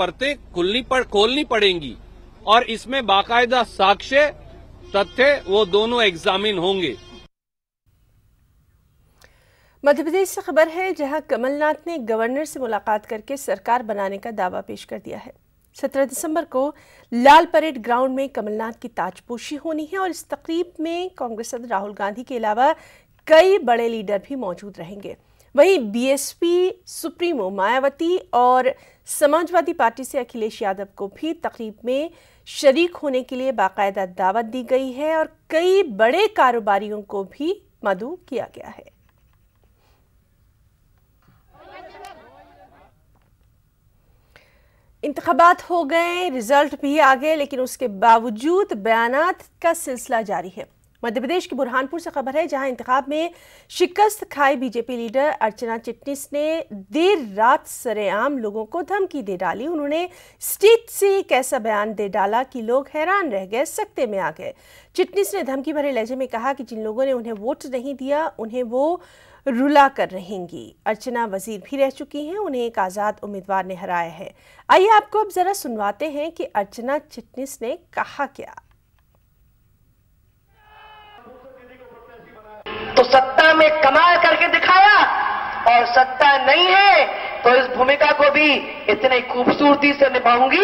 परतें खोलनी पड़ेंगी और इसमें बाकायदा साक्ष्य तथ्य वो दोनों एग्जामिन होंगे। मध्य प्रदेश से खबर है, जहां कमलनाथ ने गवर्नर से मुलाकात करके सरकार बनाने का दावा पेश कर दिया है। 17 दिसंबर को लाल परेड ग्राउंड में कमलनाथ की ताजपोशी होनी है और इस तकरीब में कांग्रेस सदस्य राहुल गांधी के अलावा कई बड़े लीडर भी मौजूद रहेंगे। वहीं बीएसपी सुप्रीमो मायावती और समाजवादी पार्टी से अखिलेश यादव को भी तकरीब में शरीक होने के लिए बाकायदा दावत दी गई है और कई बड़े कारोबारियों को भी मदऊ किया गया है। इंतखाबात हो गए, रिजल्ट भी आ गए, लेकिन उसके बावजूद बयानात का सिलसिला जारी है। मध्य प्रदेश के बुरहानपुर से खबर है, जहां इंतखाब में शिकस्त खाई बीजेपी लीडर अर्चना चिटनिस ने देर रात सरेआम लोगों को धमकी दे डाली। उन्होंने स्टेज से एक ऐसा बयान दे डाला कि लोग हैरान रह गए, सकते में आ गए। चिटनिस ने धमकी भरे लहजे में कहा कि जिन लोगों ने उन्हें वोट नहीं दिया उन्हें वो रुला कर रहेंगी। अर्चना वजीर भी रह चुकी हैं, उन्हें एक आजाद उम्मीदवार ने हराया है। आइए आपको अब जरा सुनवाते हैं कि अर्चना चिटनिस ने कहा क्या। तो सत्ता में कमाल करके दिखाया और सत्ता नहीं है तो इस भूमिका को भी इतनी खूबसूरती से निभाऊंगी।